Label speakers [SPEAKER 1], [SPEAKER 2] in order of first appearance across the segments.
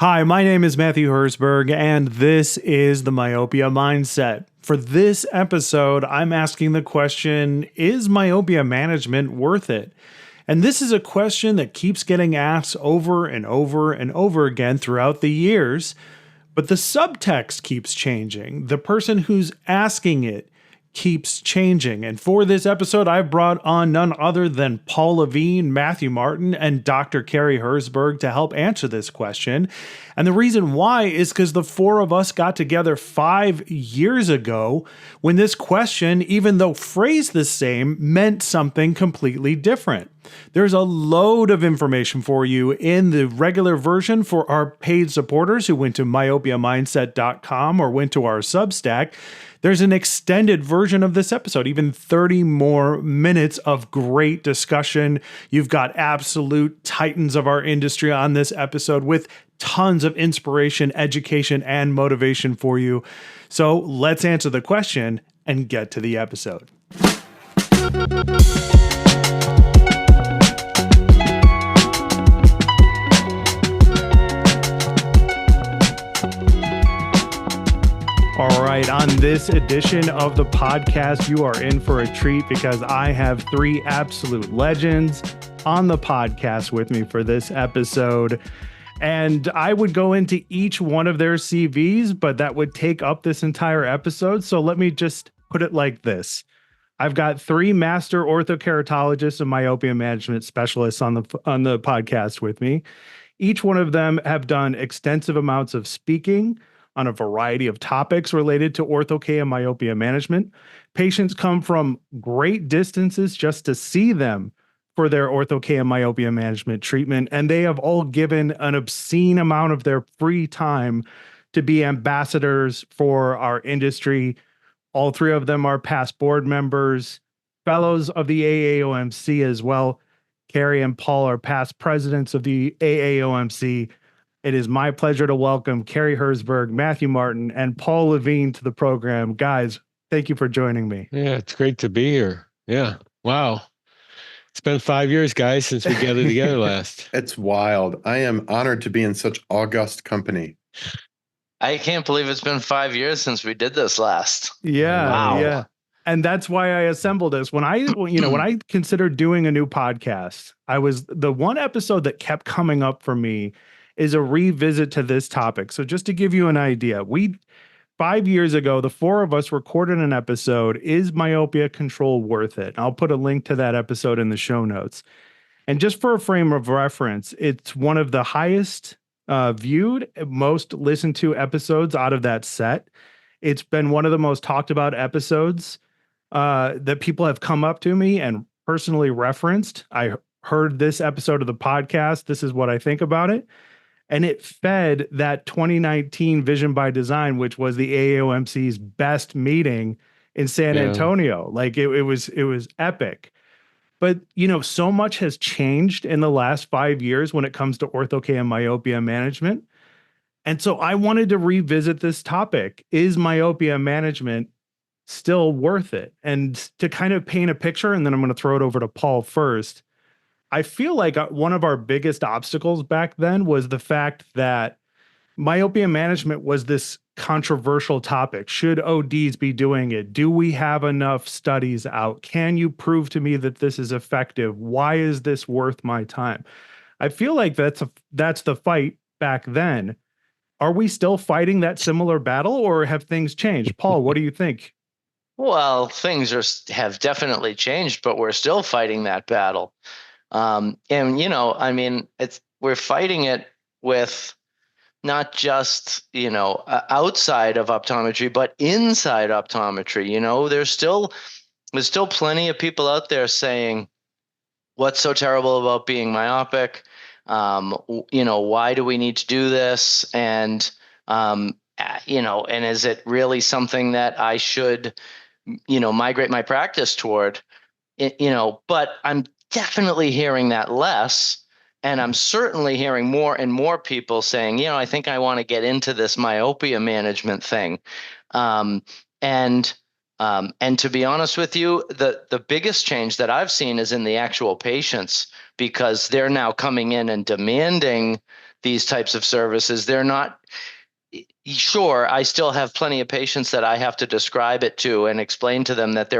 [SPEAKER 1] Hi, my name is Matthew Herzberg, and this is the Myopia Mindset. For this episode, I'm asking the question, is myopia management worth it? And this is a question that keeps getting asked over and over and over again throughout the years, but the subtext keeps changing. The person who's asking it keeps changing. And for this episode, I've brought on none other than Paul Levine, Matthew Martin, and Dr. Cary Herzberg to help answer this question. And the reason why is because the four of us got together 5 years ago when this question, even though phrased the same, meant something completely different. There's a load of information for you in the regular version for our paid supporters who went to myopiamindset.com or went to our Substack. There's an extended version of this episode, even 30 more minutes of great discussion. You've got absolute titans of our industry on this episode with tons of inspiration, education, and motivation for you. So let's answer the question and get to the episode. All right, on this edition of the podcast, you are in for a treat because I have three absolute legends on the podcast with me for this episode. And I would go into each one of their CVs, but that would take up this entire episode. So let me just put it like this. I've got three master orthokeratologists and myopia management specialists on the podcast with me. Each one of them have done extensive amounts of speaking on a variety of topics related to ortho-K and myopia management. Patients come from great distances just to see them for their ortho-K and myopia management treatment, and they have all given an obscene amount of their free time to be ambassadors for our industry. All three of them are past board members, fellows of the AAOMC as well. Cary and Paul are past presidents of the AAOMC. It is my pleasure to welcome Cary Herzberg, Matthew Martin, and Paul Levine to the program. Guys, thank you for joining me.
[SPEAKER 2] Yeah, it's great to be here. Yeah. Wow. It's been 5 years, guys, since we gathered together last.
[SPEAKER 3] It's wild. I am honored to be in such august company.
[SPEAKER 4] I can't believe it's been 5 years since we did this last.
[SPEAKER 1] Yeah.
[SPEAKER 4] Wow.
[SPEAKER 1] Yeah. And that's why I assembled this. When I considered doing a new podcast, the one episode that kept coming up for me is a revisit to this topic. So just to give you an idea, 5 years ago, the four of us recorded an episode, Is Myopia Control Worth It? I'll put a link to that episode in the show notes. And just for a frame of reference, it's one of the highest viewed, most listened to episodes out of that set. It's been one of the most talked about episodes that people have come up to me and personally referenced. I heard this episode of the podcast. This is what I think about it. And it fed that 2019 Vision by Design, which was the AAOMC's best meeting in San Antonio. Like it was epic. But, so much has changed in the last 5 years when it comes to ortho-K and myopia management. And so I wanted to revisit this topic. Is myopia management still worth it? And to kind of paint a picture, and then I'm going to throw it over to Paul first. I feel like one of our biggest obstacles back then was the fact that myopia management was this controversial topic. Should ODs be doing it? Do we have enough studies out? Can you prove to me that this is effective? Why is this worth my time? I feel like that's the fight back then. Are we still fighting that similar battle, or have things changed? Paul, what do you think?
[SPEAKER 4] Well, things have definitely changed, but we're still fighting that battle. We're fighting it with not just, outside of optometry, but inside optometry. There's still plenty of people out there saying, what's so terrible about being myopic? Why do we need to do this? And is it really something that I should, migrate my practice toward? But I'm definitely hearing that less. And I'm certainly hearing more and more people saying, I think I want to get into this myopia management thing. And to be honest with you, the biggest change that I've seen is in the actual patients, because they're now coming in and demanding these types of services. They're not. Sure, I still have plenty of patients that I have to describe it to and explain to them that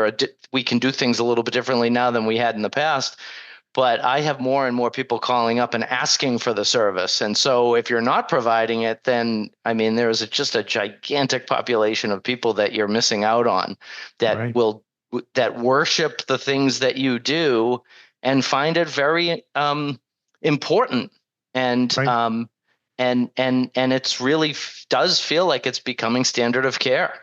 [SPEAKER 4] we can do things a little bit differently now than we had in the past. But I have more and more people calling up and asking for the service. And so if you're not providing it, then, I mean, there's just a gigantic population of people that you're missing out on that that worship the things that you do and find it very important. And and it's really does feel like it's becoming standard of care.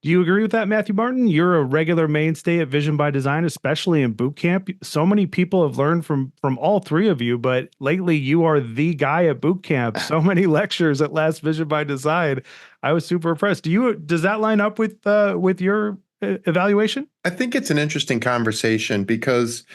[SPEAKER 1] Do you agree with that, Matthew Martin? You're a regular mainstay at Vision by Design, especially in boot camp. So many people have learned from all three of you, but lately you are the guy at boot camp. So many lectures at last Vision by Design. I was super impressed. Does that line up with your evaluation?
[SPEAKER 3] I think it's an interesting conversation because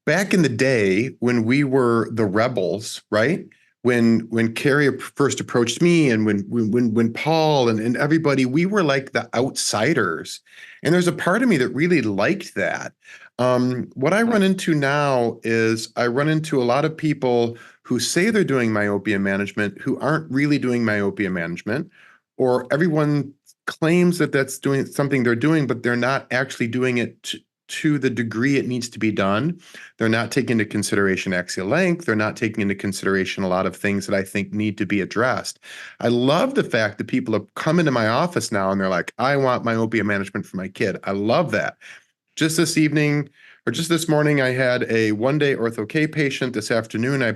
[SPEAKER 3] back in the day when we were the rebels, right? When Cary first approached me and when Paul and everybody, we were like the outsiders. And there's a part of me that really liked that. What I run into now is I run into a lot of people who say they're doing myopia management who aren't really doing myopia management, or everyone claims that that's doing something they're doing, but they're not actually doing it to the degree it needs to be done. They're not taking into consideration axial length. They're not taking into consideration a lot of things that I think need to be addressed. I love the fact that people have come into my office now and they're like, I want myopia management for my kid. I love that. Just this evening, or just this morning, I had a one-day ortho-K patient. This afternoon, I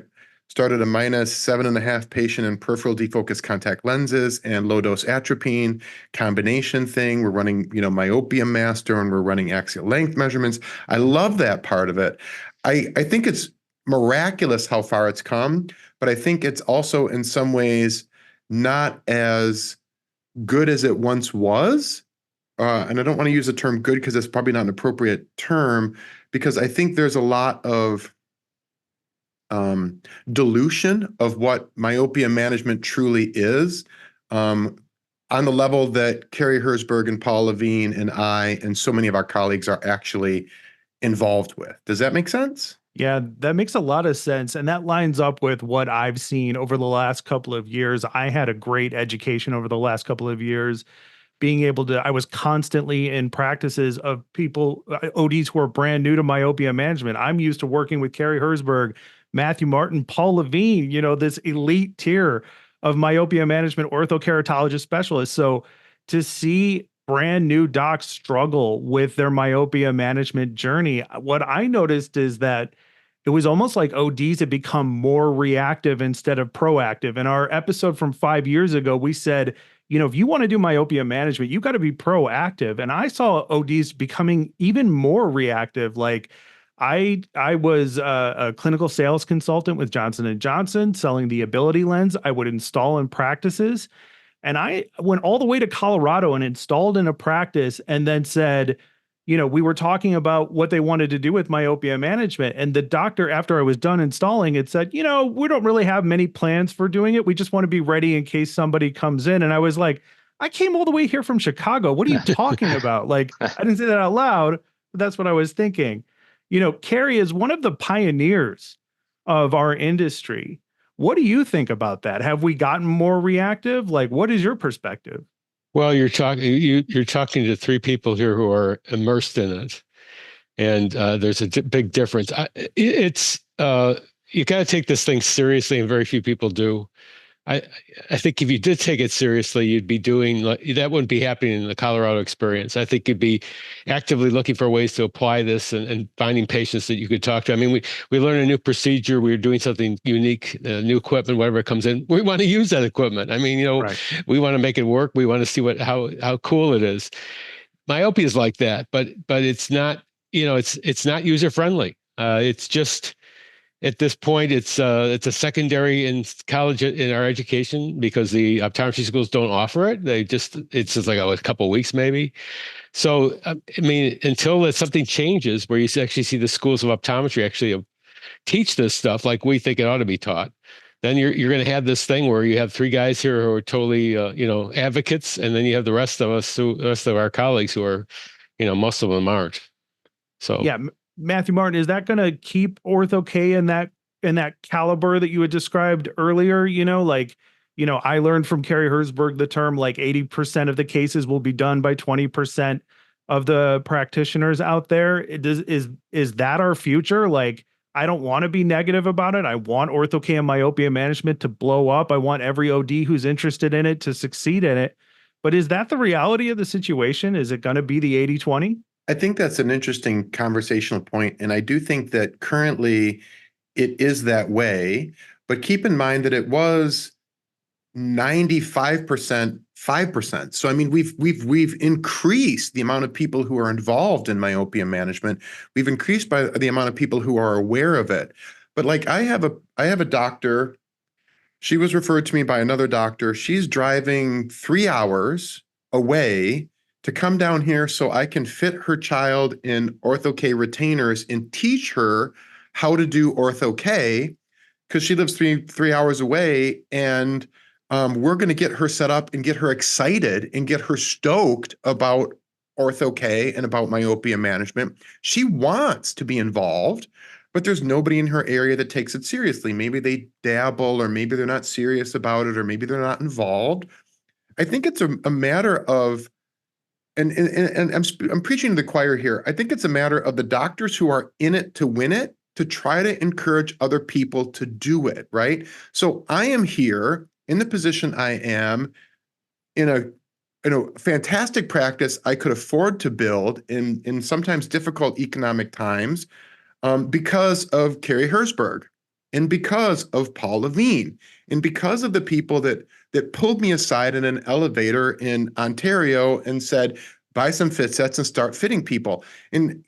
[SPEAKER 3] started a -7.5 patient in peripheral defocus contact lenses and low-dose atropine combination thing. We're running, myopia master, and we're running axial length measurements. I love that part of it. I think it's miraculous how far it's come, but I think it's also in some ways not as good as it once was. And I don't want to use the term good because it's probably not an appropriate term, because I think there's a lot of dilution of what myopia management truly is, on the level that Cary Herzberg and Paul Levine and I and so many of our colleagues are actually involved with. Does that make sense?
[SPEAKER 1] Yeah, that makes a lot of sense. And that lines up with what I've seen over the last couple of years. I had a great education over the last couple of years, I was constantly in practices of people, ODs who are brand new to myopia management. I'm used to working with Cary Herzberg, Matthew Martin, Paul Levine, this elite tier of myopia management orthokeratologist specialists. So to see brand new docs struggle with their myopia management journey, what I noticed is that it was almost like ODs had become more reactive instead of proactive. In our episode from 5 years ago, we said, if you want to do myopia management, you got to be proactive. And I saw ODs becoming even more reactive. Like I was a clinical sales consultant with Johnson & Johnson selling the Ability lens I would install in practices. And I went all the way to Colorado and installed in a practice and then said, we were talking about what they wanted to do with myopia management. And the doctor, after I was done installing it, said, we don't really have many plans for doing it. We just want to be ready in case somebody comes in. And I was like, I came all the way here from Chicago. What are you talking about? Like, I didn't say that out loud, but that's what I was thinking. Cary is one of the pioneers of our industry. What do you think about that? Have we gotten more reactive? Like, what is your perspective?
[SPEAKER 2] Well, you're talking to three people here who are immersed in it, and there's a big difference. You got to take this thing seriously, and very few people do. I think if you did take it seriously, you'd be doing that. Wouldn't be happening in the Colorado experience. I think you'd be actively looking for ways to apply this and finding patients that you could talk to. I mean, we learn a new procedure. We're doing something unique, new equipment, whatever comes in. We want to use that equipment. I mean, right. We want to make it work. We want to see how cool it is. Myopia is like that, but it's not. It's not user friendly. It's just. At this point, it's a secondary in college in our education because the optometry schools don't offer it. It's just like a couple of weeks maybe. So I mean, until something changes where you actually see the schools of optometry actually teach this stuff like we think it ought to be taught, then you're going to have this thing where you have three guys here who are totally advocates, and then you have the rest of us, the rest of our colleagues who are, most of them aren't. So
[SPEAKER 1] yeah. Matthew Martin, is that going to keep ortho-K in in that caliber that you had described earlier, I learned from Cary Herzberg the term like 80% of the cases will be done by 20% of the practitioners out there. Is that our future? Like, I don't want to be negative about it. I want ortho-K and myopia management to blow up. I want every OD who's interested in it to succeed in it. But is that the reality of the situation? Is it going to be the 80-20?
[SPEAKER 3] I think that's an interesting conversational point, and I do think that currently it is that way, but keep in mind that it was 95%, 5%. So I mean, we've increased the amount of people who are involved in myopia management. We've increased by the amount of people who are aware of it. But like I have a doctor, she was referred to me by another doctor. She's driving 3 hours away to come down here so I can fit her child in Ortho-K retainers and teach her how to do Ortho-K, because she lives three hours away, and we're going to get her set up and get her excited and get her stoked about Ortho-K and about myopia management. She wants to be involved, but there's nobody in her area that takes it seriously. Maybe they dabble, or maybe they're not serious about it, or maybe they're not involved. I think it's a matter of, and I'm preaching to the choir here. I think it's a matter of the doctors who are in it to win it, to try to encourage other people to do it, right? So I am here in the position I am in a fantastic practice I could afford to build in sometimes difficult economic times, because of Cary Herzberg, and because of Paul Levine, and because of the people that pulled me aside in an elevator in Ontario and said, buy some fit sets and start fitting people. And,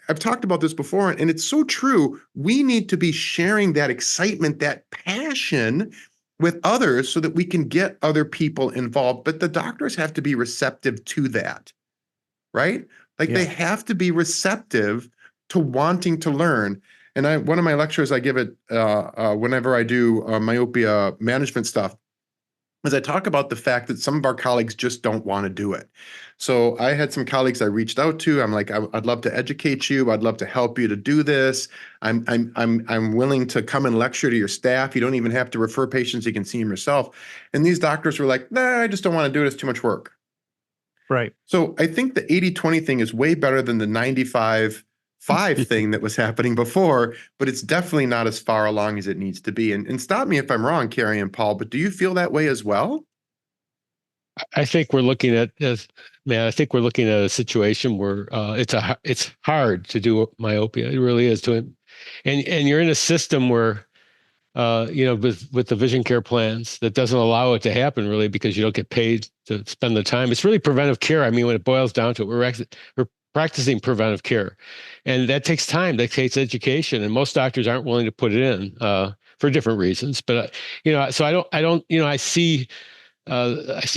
[SPEAKER 3] I've talked about this before, and it's so true. We need to be sharing that excitement, that passion with others so that we can get other people involved. But the doctors have to be receptive to that, right? Like they have to be receptive to wanting to learn. And one of my lectures, I give it whenever I do myopia management stuff, is I talk about the fact that some of our colleagues just don't want to do it. So I had some colleagues I reached out to. I'm like, I'd love to educate you. I'd love to help you to do this. I'm willing to come and lecture to your staff. You don't even have to refer patients. You can see them yourself. And these doctors were like, nah, I just don't want to do it. It's too much work.
[SPEAKER 1] Right.
[SPEAKER 3] So I think the 80-20 thing is way better than the 95-5 thing that was happening before, but it's definitely not as far along as it needs to be. And stop me if I'm wrong, Cary and Paul, but do you feel that way as well?
[SPEAKER 2] I think we're looking at I think we're looking at a situation where it's hard to do myopia. It really is and you're in a system where with the vision care plans that doesn't allow it to happen really, because you don't get paid to spend the time. It's really preventive care. I mean, when it boils down to it, we're practicing preventive care, and that takes time. That takes education, and most doctors aren't willing to put it in for different reasons. But so I see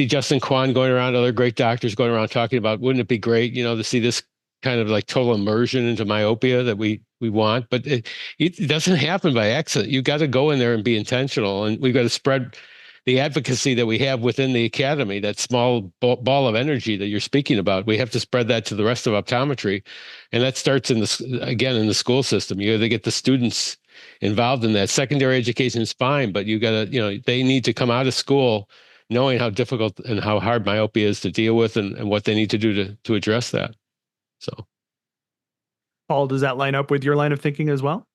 [SPEAKER 2] Justin Kwan going around, other great doctors going around talking about, wouldn't it be great, to see this kind of like total immersion into myopia that we want, but it doesn't happen by accident. You got to go in there and be intentional, and we've got to spread the advocacy that we have within the academy, that small ball of energy that you're speaking about. We have to spread that to the rest of optometry, and that starts in the school system. You got to get the students involved in that. Secondary education is fine, but you got to, they need to come out of school knowing how difficult and how hard myopia is to deal with, and what they need to do to address that. So,
[SPEAKER 1] Paul, does that line up with your line of thinking as well?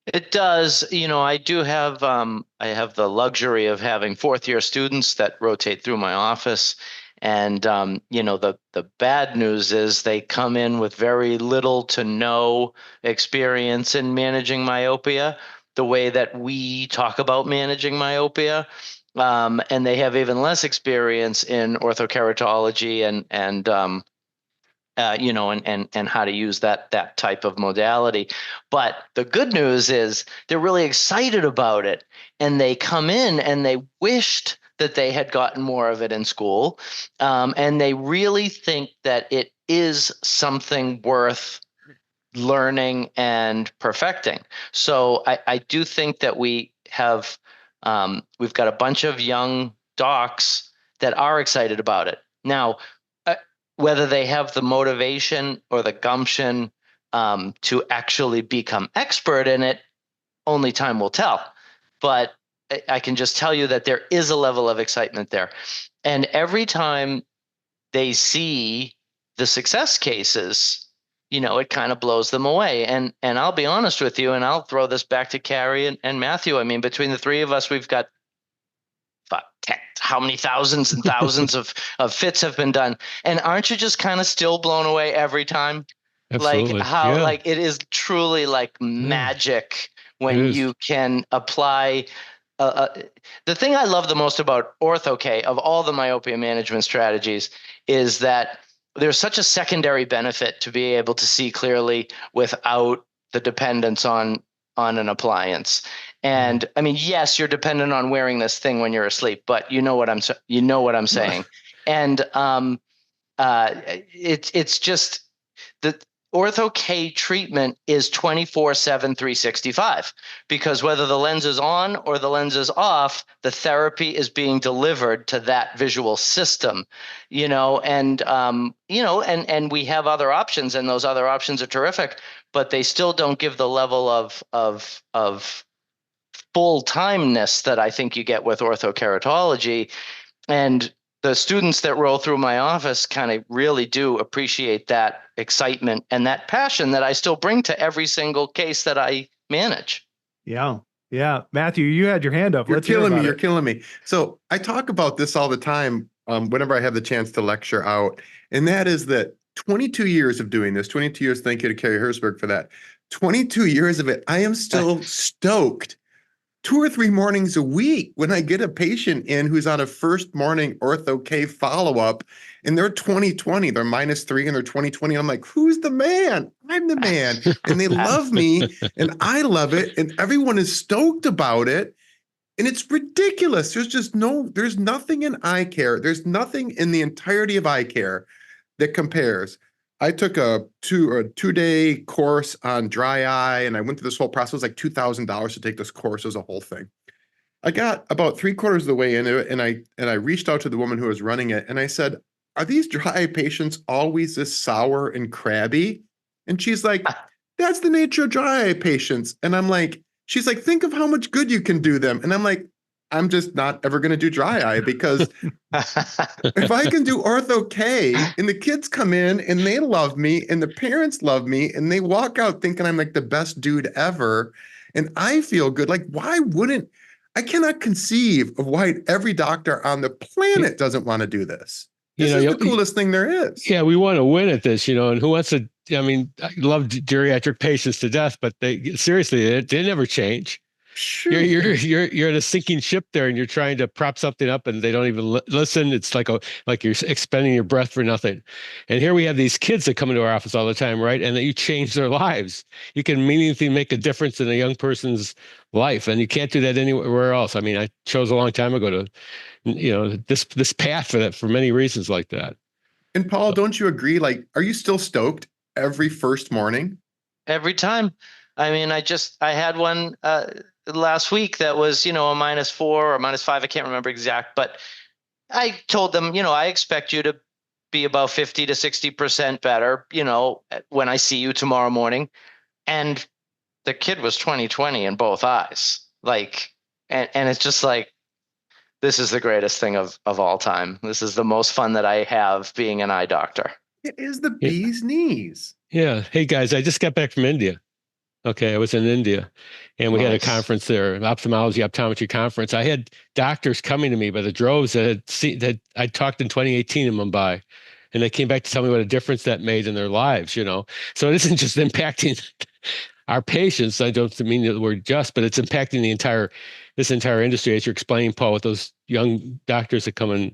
[SPEAKER 4] It does. I do have I have the luxury of having fourth-year students that rotate through my office, and the bad news is they come in with very little to no experience in managing myopia the way that we talk about managing myopia. And they have even less experience in orthokeratology and how to use that type of modality. But the good news is they're really excited about it, and they come in and they wished that they had gotten more of it in school, and they really think that it is something worth learning and perfecting. So I do think that we've got a bunch of young docs that are excited about it. Now, whether they have the motivation or the gumption to actually become expert in it, only time will tell. But I can just tell you that there is a level of excitement there. And every time they see the success cases, it kind of blows them away. And I'll be honest with you, and I'll throw this back to Cary and Matthew. I mean, between the three of us, we've got how many thousands and thousands of fits have been done. And aren't you just kind of still blown away every time?
[SPEAKER 2] Absolutely.
[SPEAKER 4] Like how,
[SPEAKER 2] Yeah.
[SPEAKER 4] like it is truly like magic when you can apply. The thing I love the most about Ortho-K of all the myopia management strategies is that there's such a secondary benefit to be able to see clearly without the dependence on an appliance. And I mean, yes, you're dependent on wearing this thing when you're asleep, but you know what I'm saying. And it's just the Ortho-K treatment is 24/7, 365, because whether the lens is on or the lens is off, the therapy is being delivered to that visual system, and we have other options, and those other options are terrific, but they still don't give the level of full-timeness that I think you get with orthokeratology. And the students that roll through my office kind of really do appreciate that excitement and that passion that I still bring to every single case that I manage.
[SPEAKER 1] Yeah. Yeah. Matthew, you had your hand up.
[SPEAKER 3] You're
[SPEAKER 1] Let's hear
[SPEAKER 3] killing me.
[SPEAKER 1] about
[SPEAKER 3] You're
[SPEAKER 1] it.
[SPEAKER 3] killing me. So I talk about this all the time whenever I have the chance to lecture out. And that is that 22 years of doing this, 22 years, thank you to Cary Herzberg for that. 22 years of it, I am still stoked 2 or 3 mornings a week when I get a patient in who's on a first morning Ortho-K follow-up and they're 20/20, they're -3 and they're 20/20. I'm like, who's the man? I'm the man. And they love me and I love it. And everyone is stoked about it. And it's ridiculous. There's nothing in eye care. There's nothing in the entirety of eye care that compares. I took a 2-day course on dry eye, and I went through this whole process. It was like $2,000 to take this course as a whole thing. I got about 3/4 of the way into it, and I reached out to the woman who was running it, and I said, "Are these dry eye patients always this sour and crabby?" And she's like, "That's the nature of dry eye patients." And I'm like, she's like, "Think of how much good you can do them." And I'm like, I'm just not ever going to do dry eye, because if I can do Ortho-K and the kids come in and they love me and the parents love me and they walk out thinking I'm like the best dude ever and I feel good, like I cannot conceive of why every doctor on the planet doesn't want to do this. This is the coolest thing there is.
[SPEAKER 2] Yeah, we want to win at this, and who wants to, I mean, I love geriatric patients to death, but they never change.
[SPEAKER 3] Sure.
[SPEAKER 2] You're in a sinking ship there, and you're trying to prop something up, and they don't even listen. It's like you're expending your breath for nothing. And here we have these kids that come into our office all the time, right? And that you change their lives. You can meaningfully make a difference in a young person's life, and you can't do that anywhere else. I mean, I chose a long time ago to, this path for that, for many reasons like that.
[SPEAKER 3] And Paul, don't you agree? Like, are you still stoked every first morning?
[SPEAKER 4] Every time. I mean, I had one last week that was, a -4 or -5. I can't remember exact, but I told them, I expect you to be about 50 to 60% better, when I see you tomorrow morning. And the kid was 20/20 in both eyes. Like, and it's just like, this is the greatest thing of all time. This is the most fun that I have being an eye doctor.
[SPEAKER 3] It is the bee's knees.
[SPEAKER 2] Yeah. Hey guys, I just got back from India. Okay, I was in India, and we had a conference there, an optometry conference. I had doctors coming to me by the droves that I talked in 2018 in Mumbai, and they came back to tell me what a difference that made in their lives. So it isn't just impacting our patients. I don't mean the word just, but it's impacting this entire industry, as you're explaining, Paul, with those young doctors that come in,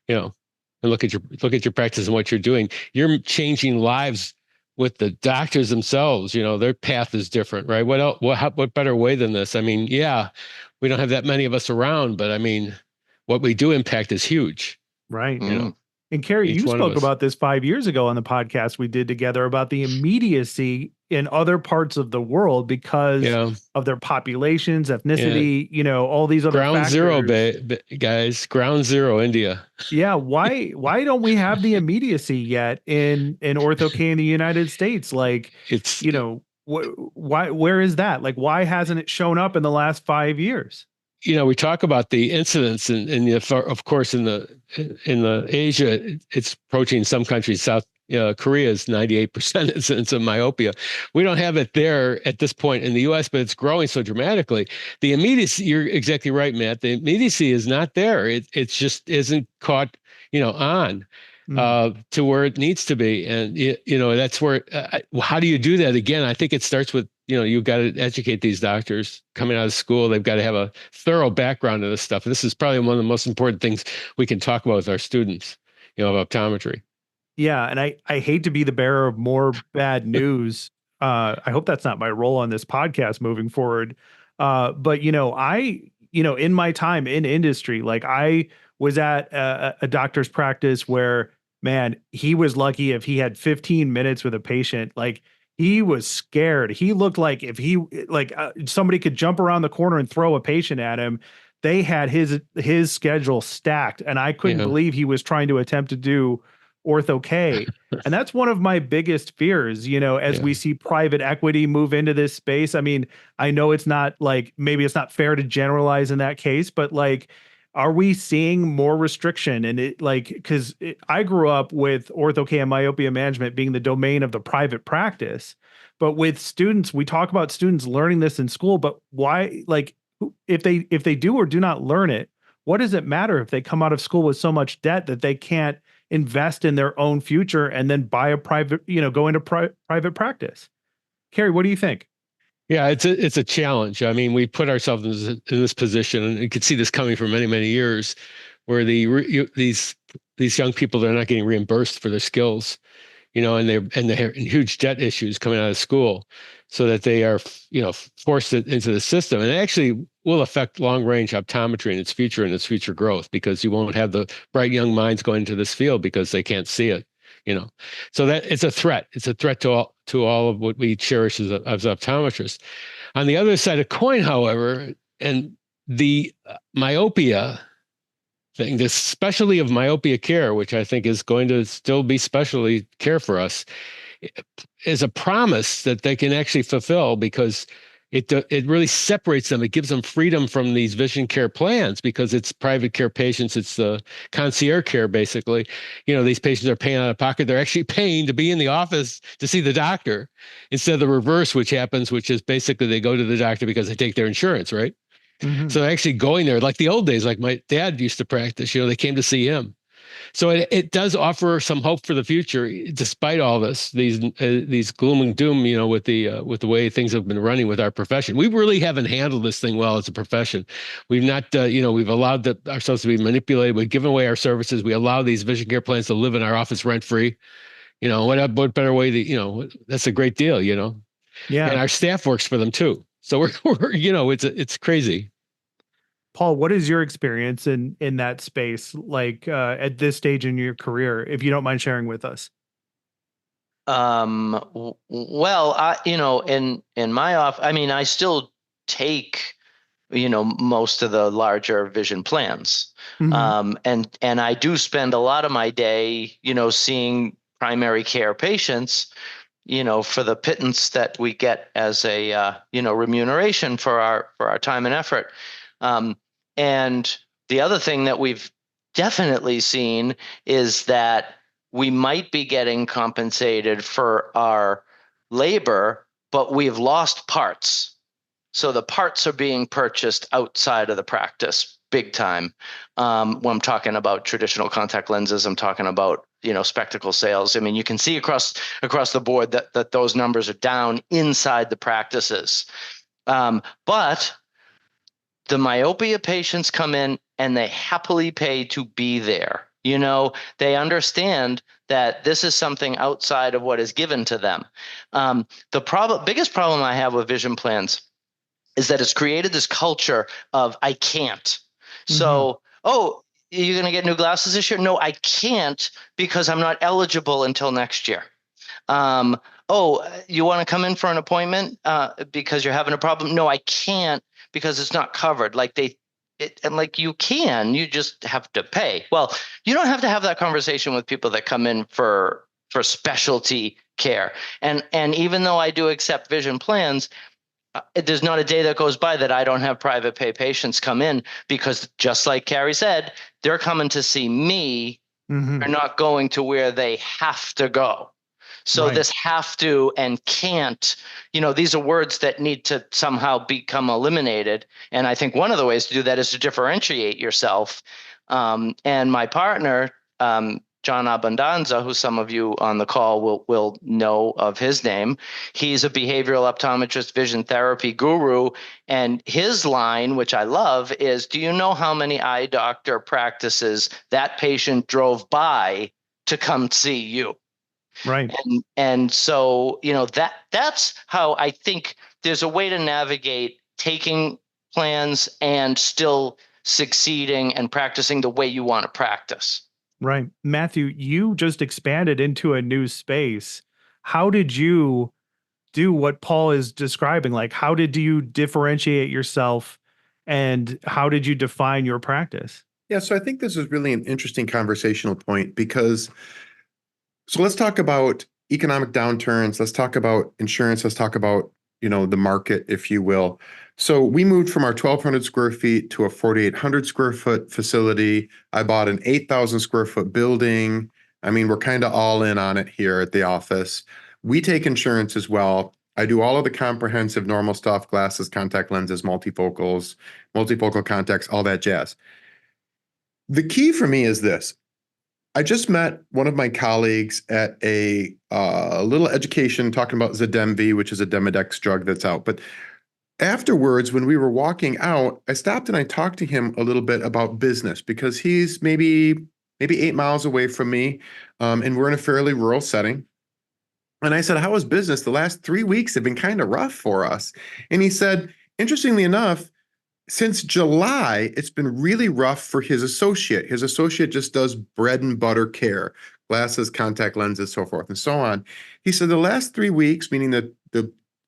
[SPEAKER 2] and look at your practice and what you're doing. You're changing lives with the doctors themselves. Their path is different, right? What else, what better way than this? I mean, yeah, we don't have that many of us around, but I mean, what we do impact is huge.
[SPEAKER 1] Right. And Cary, you spoke about this 5 years ago on the podcast we did together about the immediacy in other parts of the world because of their populations, ethnicity, all these other
[SPEAKER 2] ground
[SPEAKER 1] factors.
[SPEAKER 2] Zero, guys, ground zero, India.
[SPEAKER 1] Yeah. Why don't we have the immediacy yet in Ortho-K in the United States? Like,
[SPEAKER 2] it's,
[SPEAKER 1] Why? Where is that? Like, why hasn't it shown up in the last 5 years?
[SPEAKER 2] We talk about the incidence of course, in the Asia, it's approaching some countries. South Korea is 98% incidence of myopia. We don't have it there at this point in the US, but it's growing so dramatically. The immediacy, you're exactly right, Matt. The immediacy is not there. It just isn't caught, on to where it needs to be. And, that's where, how do you do that? Again, I think it starts with, you've got to educate these doctors coming out of school. They've got to have a thorough background of this stuff. This is probably one of the most important things we can talk about with our students, of optometry.
[SPEAKER 1] Yeah. And I hate to be the bearer of more bad news. I hope that's not my role on this podcast moving forward. But, in my time in industry, like I was at a doctor's practice where, man, he was lucky if he had 15 minutes with a patient. Like, he was scared. He looked like if somebody could jump around the corner and throw a patient at him. They had his schedule stacked, and I couldn't believe he was trying to attempt to do Ortho K. And that's one of my biggest fears, as we see private equity move into this space. I mean, I know it's not maybe it's not fair to generalize in that case, but are we seeing more restriction? And because I grew up with Ortho K and myopia management being the domain of the private practice, but with students, we talk about students learning this in school, but why, if they do or do not learn it, what does it matter if they come out of school with so much debt that they can't invest in their own future and then buy a private, go into private practice? Cary, what do you think?
[SPEAKER 2] Yeah, it's a challenge. I mean, we put ourselves in this position, and you could see this coming for many, many years, where these young people, they're not getting reimbursed for their skills, and they're in huge debt issues coming out of school, so that they are forced into the system, and it actually will affect long range optometry and its future growth, because you won't have the bright young minds going into this field because they can't see it. So that it's a threat. It's a threat to all of what we cherish as optometrists. On the other side of the coin, however, and the myopia thing, the specialty of myopia care, which I think is going to still be specialty care for us, is a promise that they can actually fulfill, because it really separates them. It gives them freedom from these vision care plans, because it's private care patients. It's the concierge care, basically. These patients are paying out of pocket. They're actually paying to be in the office to see the doctor, instead of the reverse, which happens, which is basically they go to the doctor because they take their insurance, right? Mm-hmm. So actually going there, like the old days, like my dad used to practice, they came to see him. So it does offer some hope for the future, despite all this, these gloom and doom, with the way things have been running with our profession. We really haven't handled this thing well as a profession. We've not, we've allowed ourselves to be manipulated. We've given away our services. We allow these vision care plans to live in our office rent free. What better way to, that's a great deal, Yeah. And our staff works for them too. So we're it's crazy.
[SPEAKER 1] Paul, what is your experience in that space, at this stage in your career, if you don't mind sharing with us?
[SPEAKER 4] Well, in my office, I mean, I still take, most of the larger vision plans. Mm-hmm. And I do spend a lot of my day, seeing primary care patients, for the pittance that we get as a, remuneration for our time and effort. And the other thing that we've definitely seen is that we might be getting compensated for our labor, but we've lost parts. So the parts are being purchased outside of the practice big time. When I'm talking about traditional contact lenses, I'm talking about, spectacle sales. I mean, you can see across the board that those numbers are down inside the practices. But the myopia patients come in and they happily pay to be there. They understand that this is something outside of what is given to them. The biggest problem I have with vision plans is that it's created this culture of I can't. Mm-hmm. So, you're going to get new glasses this year? No, I can't, because I'm not eligible until next year. You want to come in for an appointment because you're having a problem? No, I can't, because it's not covered. You just have to pay. Well, you don't have to have that conversation with people that come in for specialty care. And even though I do accept vision plans, there's not a day that goes by that I don't have private pay patients come in, because just like Cary said, they're coming to see me. They're not going to where they have to go. So
[SPEAKER 1] Right.
[SPEAKER 4] this have to and can't, these are words that need to somehow become eliminated. And I think one of the ways to do that is to differentiate yourself. And my partner, John Abundanza, who some of you on the call will know of his name. He's a behavioral optometrist, vision therapy guru. And his line, which I love, is, do you know how many eye doctor practices that patient drove by to come see you?
[SPEAKER 1] Right.
[SPEAKER 4] And so, that's how I think there's a way to navigate taking plans and still succeeding and practicing the way you want to practice.
[SPEAKER 1] Right. Matthew, you just expanded into a new space. How did you do what Paul is describing? Like, how did you differentiate yourself and how did you define your practice?
[SPEAKER 3] Yeah, so I think this is really an interesting conversational point because, so let's talk about economic downturns. Let's talk about insurance. Let's talk about, the market, if you will. So we moved from our 1,200 square feet to a 4,800 square foot facility. I bought an 8,000 square foot building. I mean, we're kind of all in on it here at the office. We take insurance as well. I do all of the comprehensive normal stuff, glasses, contact lenses, multifocal contacts, all that jazz. The key for me is this. I just met one of my colleagues at a little education talking about Zydemvi, which is a Demodex drug that's out. But afterwards, when we were walking out, I stopped and I talked to him a little bit about business because he's maybe 8 miles away from me, and we're in a fairly rural setting. And I said, how is business? The last 3 weeks have been kind of rough for us. And he said, interestingly enough, since July, it's been really rough for his associate. His associate just does bread and butter care, glasses, contact lenses, so forth and so on. He said the last 3 weeks, meaning that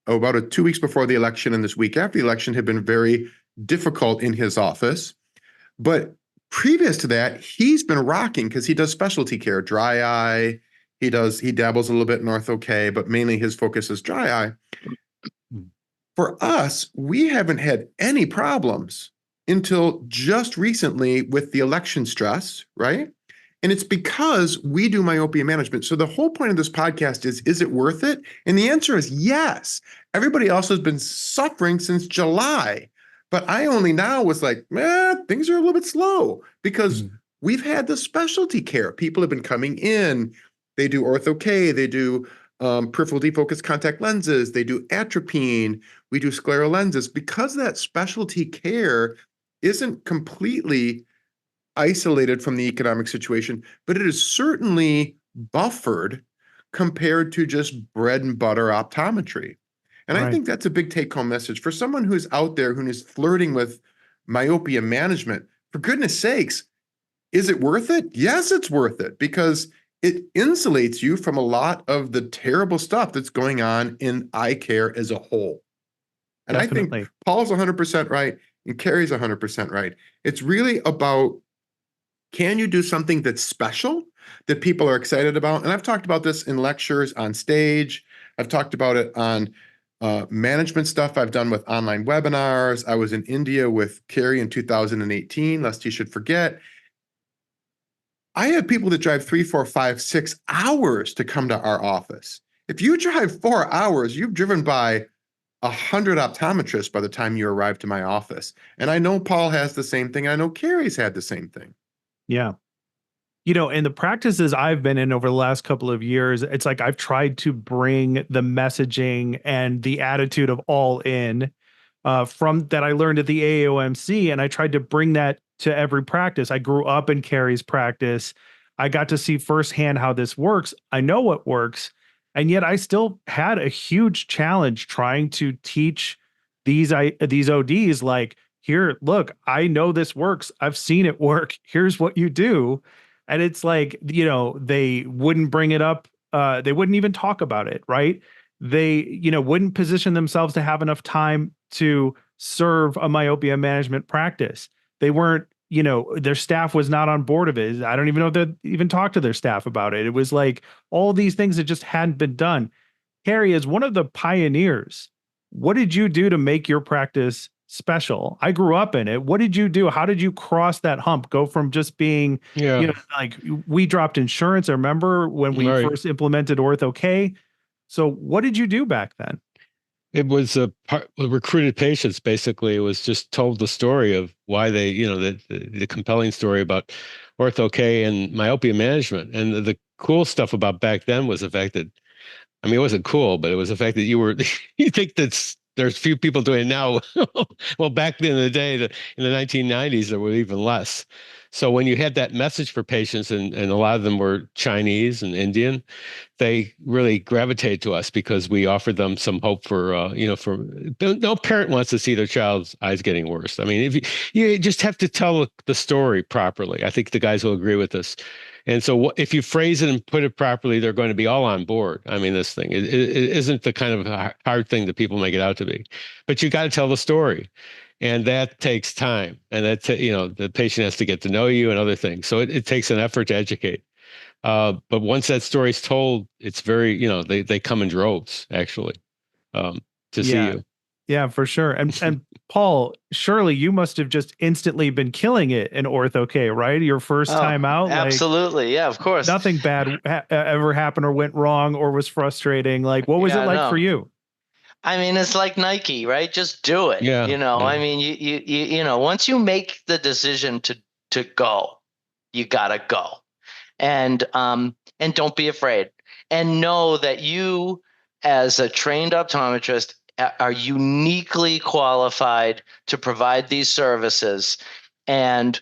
[SPEAKER 3] about 2 weeks before the election and this week after the election, have been very difficult in his office. But previous to that, he's been rocking because he does specialty care, dry eye. He dabbles a little bit in ortho-K, but mainly his focus is dry eye. For us, we haven't had any problems until just recently with the election stress, right? And it's because we do myopia management. So the whole point of this podcast is it worth it? And the answer is yes. Everybody else has been suffering since July. But I only now was like, things are a little bit slow because we've had the specialty care. People have been coming in. They do ortho-K, they do peripheral defocus contact lenses, they do atropine, we do scleral lenses. Because that specialty care isn't completely isolated from the economic situation, but it is certainly buffered compared to just bread and butter optometry. And I think that's a big take-home message for someone who's out there who is flirting with myopia management. For goodness sakes, is it worth it? Yes, it's worth it because it insulates you from a lot of the terrible stuff that's going on in eye care as a whole. And
[SPEAKER 1] Definitely.
[SPEAKER 3] I think Paul's 100% right and Cary's 100% right. It's really about, can you do something that's special that people are excited about? And I've talked about this in lectures on stage. I've talked about it on management stuff I've done with online webinars. I was in India with Cary in 2018, lest he should forget. I have people that drive 3, 4, 5, 6 hours to come to our office. If you drive 4 hours, you've driven by 100 optometrists by the time you arrive to my office. And I know Paul has the same thing. I know Cary's had the same thing.
[SPEAKER 1] Yeah. In the practices I've been in over the last couple of years, it's like I've tried to bring the messaging and the attitude of all in from that I learned at the AAOMC, and I tried to bring that to every practice. I grew up in Cary's practice. I got to see firsthand how this works. I know what works, and yet I still had a huge challenge trying to teach these ODs like, here, look, I know this works. I've seen it work. Here's what you do. And it's like, they wouldn't bring it up. They wouldn't even talk about it, right? They, wouldn't position themselves to have enough time to serve a myopia management practice. They weren't their staff was not on board of it. I don't even know if they even talked to their staff about it. It was like all these things that just hadn't been done. Cary, as one of the pioneers, what did you do to make your practice special? I grew up in it. What did you do? How did you cross that hump? Go from just being, like we dropped insurance. I remember when we first implemented Ortho-K. So what did you do back then?
[SPEAKER 2] It was recruited patients. Basically, it was just told the story of why they, the compelling story about Ortho-K and myopia management. And the cool stuff about back then was the fact that, I mean, it wasn't cool, but it was the fact that you think that there's few people doing it now. Well, back in the day, in the 1990s, there were even less. So when you had that message for patients, and a lot of them were Chinese and Indian, they really gravitated to us because we offered them some hope for no parent wants to see their child's eyes getting worse. I mean, if you just have to tell the story properly. I think the guys will agree with this. And so if you phrase it and put it properly, they're going to be all on board. I mean, this thing, it isn't the kind of hard thing that people make it out to be, but you got to tell the story. And that takes time. And the patient has to get to know you and other things. So it takes an effort to educate. But once that story's told, it's very, they come in droves, actually, to see you.
[SPEAKER 1] Yeah, for sure. And Paul, surely you must have just instantly been killing it in Ortho-K, right? Your first time out?
[SPEAKER 4] Absolutely. Yeah, of course.
[SPEAKER 1] Nothing bad ever happened or went wrong or was frustrating. Like, what was it like for you?
[SPEAKER 4] I mean, it's like Nike, right? Just do it.
[SPEAKER 2] Yeah.
[SPEAKER 4] I mean, you once you make the decision to go, you gotta go. And don't be afraid, and know that you, as a trained optometrist, are uniquely qualified to provide these services. And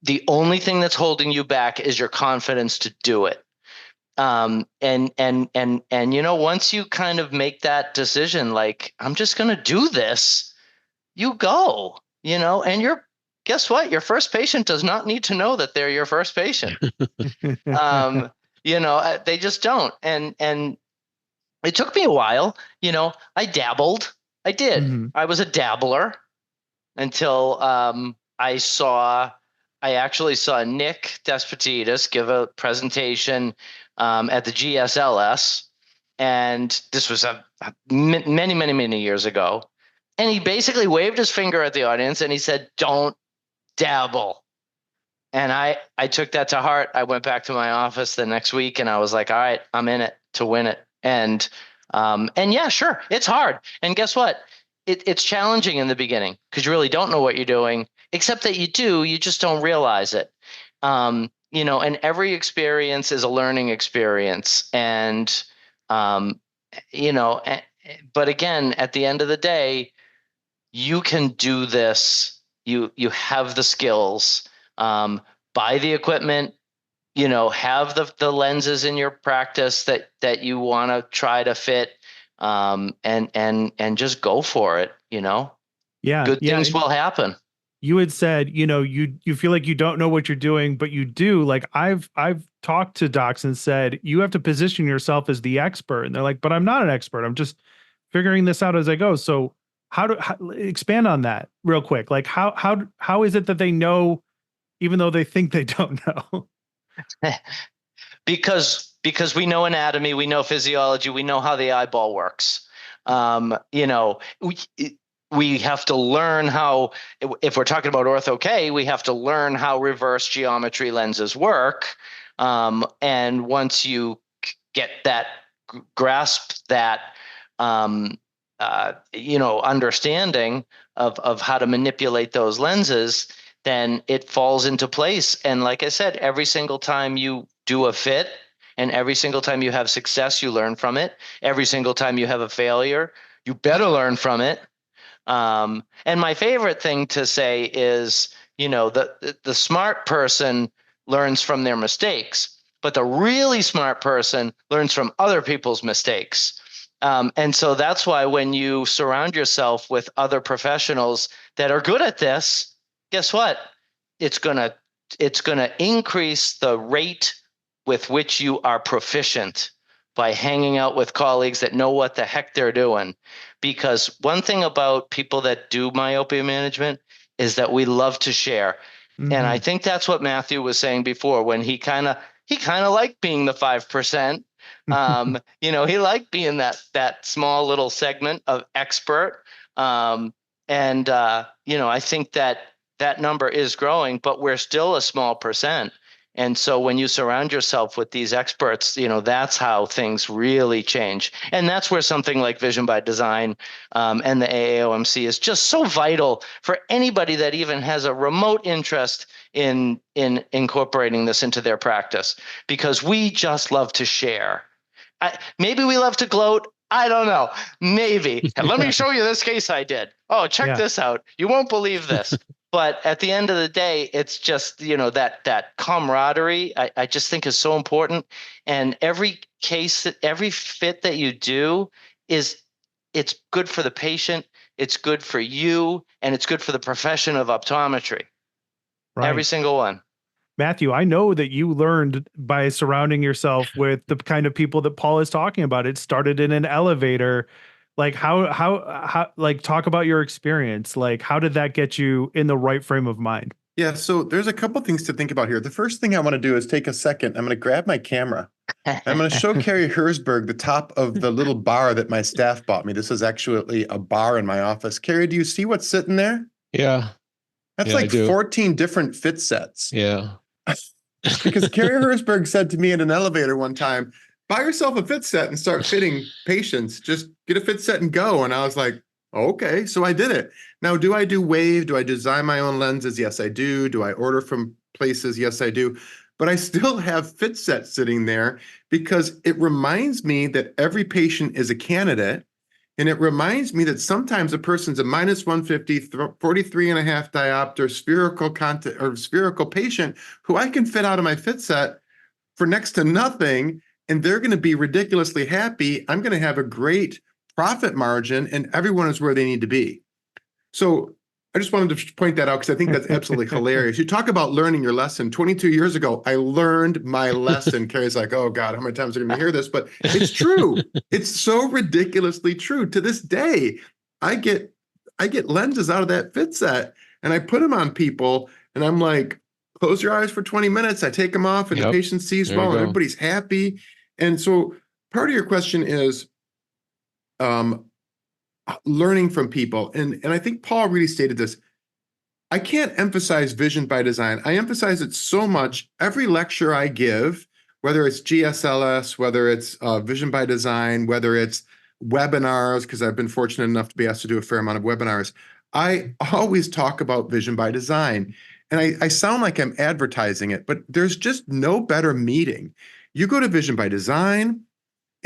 [SPEAKER 4] the only thing that's holding you back is your confidence to do it. And once you kind of make that decision, like, I'm just going to do this, you go, and guess what? Your first patient does not need to know that they're your first patient. They just don't. And it took me a while, I dabbled. I did. Mm-hmm. I was a dabbler until I actually saw Nick Despotidis give a presentation at the GSLS. And this was many, many, many years ago. And he basically waved his finger at the audience and he said, "Don't dabble." And I took that to heart. I went back to my office the next week and I was like, all right, I'm in it to win it. And yeah, sure, it's hard. And guess what? It's challenging in the beginning because you really don't know what you're doing, except that you do, you just don't realize it. And every experience is a learning experience. And, but again, at the end of the day, you can do this. You have the skills, buy the equipment, have the lenses in your practice that you want to try to fit, and just go for it.
[SPEAKER 1] Yeah,
[SPEAKER 4] good things will happen.
[SPEAKER 1] You had said, you feel like you don't know what you're doing, but you do. Like I've talked to docs and said, you have to position yourself as the expert. And they're like, but I'm not an expert. I'm just figuring this out as I go. So how expand on that real quick? Like how is it that they know, even though they think they don't know?
[SPEAKER 4] Because we know anatomy, we know physiology, we know how the eyeball works. We have to learn how, if we're talking about Ortho-K, we have to learn how reverse geometry lenses work. And once you get that, grasp that, understanding of how to manipulate those lenses, then it falls into place. And like I said, every single time you do a fit and every single time you have success, you learn from it. Every single time you have a failure, you better learn from it. And my favorite thing to say is, the smart person learns from their mistakes, but the really smart person learns from other people's mistakes. And so that's why when you surround yourself with other professionals that are good at this, guess what? It's gonna increase the rate with which you are proficient by hanging out with colleagues that know what the heck they're doing. Because one thing about people that do myopia management is that we love to share. And I
[SPEAKER 1] Mhm.
[SPEAKER 4] think that's what Matthew was saying before when he kind of liked being the 5%. He liked being that small little segment of expert. I think that number is growing, but we're still a small percent. And so when you surround yourself with these experts, that's how things really change. And that's where something like Vision by Design and the AAOMC is just so vital for anybody that even has a remote interest in incorporating this into their practice, because we just love to share. Maybe we love to gloat. I don't know. Maybe. Let me show you this case I did. Oh, check
[SPEAKER 1] Yeah.
[SPEAKER 4] this out. You won't believe this. But at the end of the day, it's just, that camaraderie, I just think is so important. And every case, every fit that you do it's good for the patient, it's good for you, and it's good for the profession of optometry.
[SPEAKER 1] Right.
[SPEAKER 4] Every single one.
[SPEAKER 1] Matthew, I know that you learned by surrounding yourself with the kind of people that Paul is talking about. It started in an elevator. Like how like talk about your experience. Like how did that get you in the right frame of mind?
[SPEAKER 3] Yeah, so there's a couple things to think about here. The first thing I want to do is take a second. I'm going to grab my camera. I'm going to show Cary Herzberg the top of the little bar that my staff bought me. This is actually a bar in my office. Cary, do you see what's sitting there?
[SPEAKER 2] Yeah.
[SPEAKER 3] That's
[SPEAKER 2] Yeah, I
[SPEAKER 3] like
[SPEAKER 2] do.
[SPEAKER 3] 14 different fit sets.
[SPEAKER 2] Yeah.
[SPEAKER 3] Because Cary Herzberg said to me in an elevator one time, buy yourself a fit set and start fitting patients. Just get a fit set and go. And I was like, okay. So I did it. Now, do I do wave? Do I design my own lenses? Yes, I do. Do I order from places? Yes, I do. But I still have fit sets sitting there because it reminds me that every patient is a candidate. And it reminds me that sometimes a person's a minus 150, 43 and a half diopter spherical patient who I can fit out of my fit set for next to nothing, and they're going to be ridiculously happy. I'm going to have a great profit margin, and everyone is where they need to be. So I just wanted to point that out because I think that's absolutely hilarious. You talk about learning your lesson. 22 years ago, I learned my lesson. Cary's like, oh God, how many times are going to hear this? But it's true. It's so ridiculously true. To this day, I get lenses out of that fit set and I put them on people and I'm like, close your eyes for 20 minutes. I take them off and the patient sees well and everybody's happy. And so part of your question is, learning from people. And I think Paul really stated this. I can't emphasize vision by design. I emphasize it so much. Every lecture I give, whether it's GSLS, whether it's vision by design, whether it's webinars, because I've been fortunate enough to be asked to do a fair amount of webinars, I always talk about vision by design. And I sound like I'm advertising it, but there's just no better meeting. You go to Vision by Design,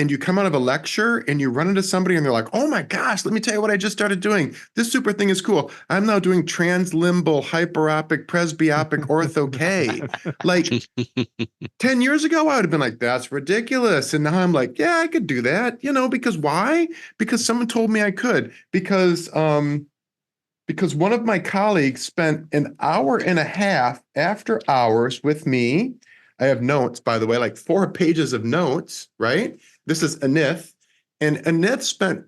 [SPEAKER 3] and you come out of a lecture and you run into somebody and they're like, oh my gosh, let me tell you what I just started doing. This super thing is cool. I'm now doing translimbal, hyperopic, presbyopic, ortho K. Like 10 years ago, I would have been like, that's ridiculous. And now I'm like, yeah, I could do that. Because why? Because someone told me I could. Because one of my colleagues spent an hour and a half after hours with me. I have notes, by the way, like 4 pages of notes, right? This is Anith. And Anith spent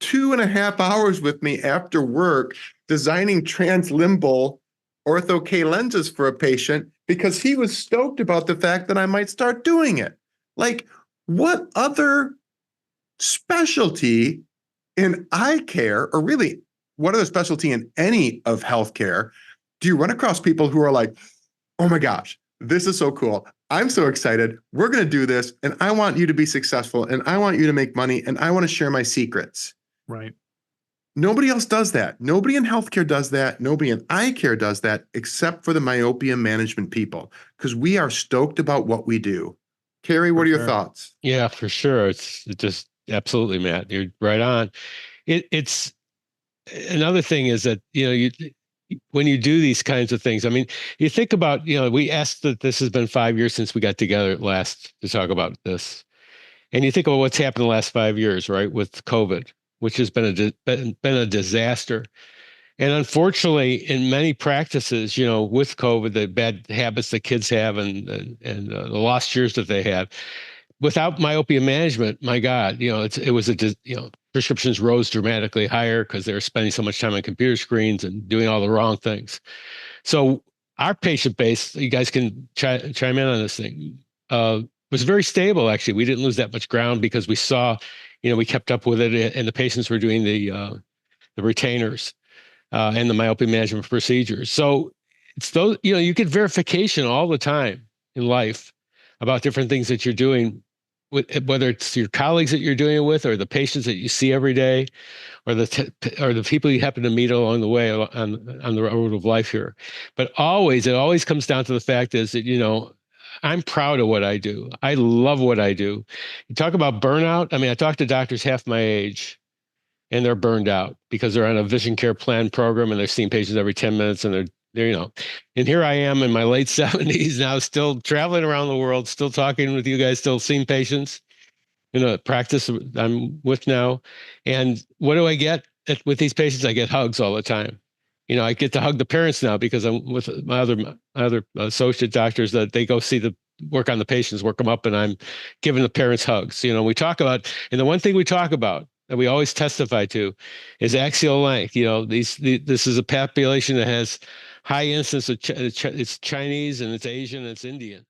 [SPEAKER 3] 2.5 hours with me after work designing translimbal ortho K lenses for a patient because he was stoked about the fact that I might start doing it. Like, what other specialty in eye care, or really what other specialty in any of healthcare, do you run across people who are like, oh my gosh, this is so cool. I'm so excited. We're going to do this. And I want you to be successful. And I want you to make money. And I want to share my secrets.
[SPEAKER 1] Right.
[SPEAKER 3] Nobody else does that. Nobody in healthcare does that. Nobody in eye care does that, except for the myopia management people, because we are stoked about what we do. Cary, what are your thoughts?
[SPEAKER 2] Yeah, for sure. It's just absolutely, Matt. You're right on. It's another thing is that, when you do these kinds of things, I mean, you think about, we asked that this has been 5 years since we got together last to talk about this. And you think about what's happened in the last 5 years, right, with COVID, which has been a disaster. And unfortunately, in many practices, with COVID, the bad habits that kids have and the lost years that they have, without myopia management, my God, prescriptions rose dramatically higher because they were spending so much time on computer screens and doing all the wrong things. So our patient base, you guys can chime in on this thing, was very stable. Actually, we didn't lose that much ground because we saw, we kept up with it, and the patients were doing the retainers and the myopia management procedures. So it's those, you get verification all the time in life about different things that you're doing, whether it's your colleagues that you're doing it with, or the patients that you see every day, or the people you happen to meet along the way on the road of life here. But it always comes down to the fact is that, I'm proud of what I do. I love what I do. You talk about burnout. I mean, I talk to doctors half my age, and they're burned out because they're on a vision care plan program and they're seeing patients every 10 minutes, and they're and here I am in my late 70s now, still traveling around the world, still talking with you guys, still seeing patients, practice I'm with now. And what do I get with these patients? I get hugs all the time. I get to hug the parents now because I'm with my other associate doctors, that they go work on the patients, work them up, and I'm giving the parents hugs. We talk about, and the one thing we talk about that we always testify to is axial length. This is a population that has high incidence of it's Chinese, and it's Asian, and it's Indian.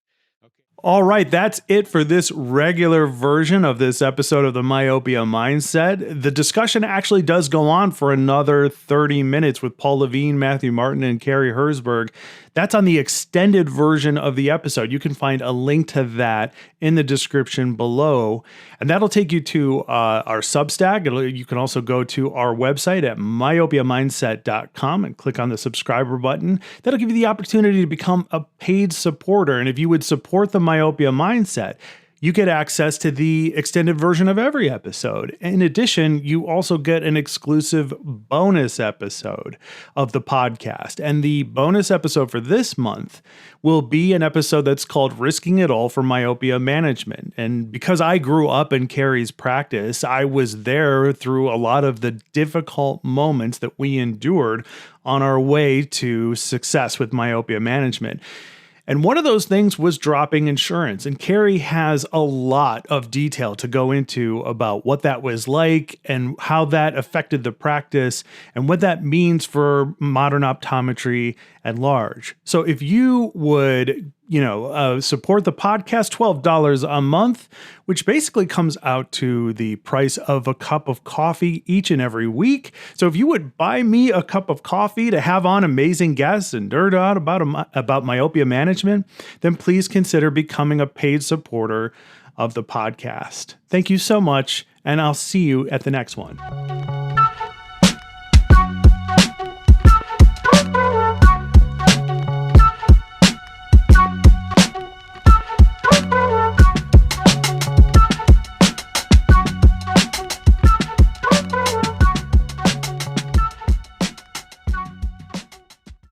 [SPEAKER 1] All right, that's it for this regular version of this episode of the Myopia Mindset. The discussion actually does go on for another 30 minutes with Paul Levine, Matthew Martin, and Cary Herzberg. That's on the extended version of the episode. You can find a link to that in the description below, and that'll take you to our Substack. You can also go to our website at myopiamindset.com and click on the subscriber button. That'll give you the opportunity to become a paid supporter, and if you would support the Myopia Mindset, you get access to the extended version of every episode. In addition, you also get an exclusive bonus episode of the podcast. And the bonus episode for this month will be an episode that's called Risking It All for Myopia Management. And because I grew up in Cary's practice, I was there through a lot of the difficult moments that we endured on our way to success with myopia management. And one of those things was dropping insurance. And Cary has a lot of detail to go into about what that was like and how that affected the practice and what that means for modern optometry at large. So if you would, support the podcast, $12 a month, which basically comes out to the price of a cup of coffee each and every week. So if you would buy me a cup of coffee to have on amazing guests and nerd out about myopia management, then please consider becoming a paid supporter of the podcast. Thank you so much, and I'll see you at the next one.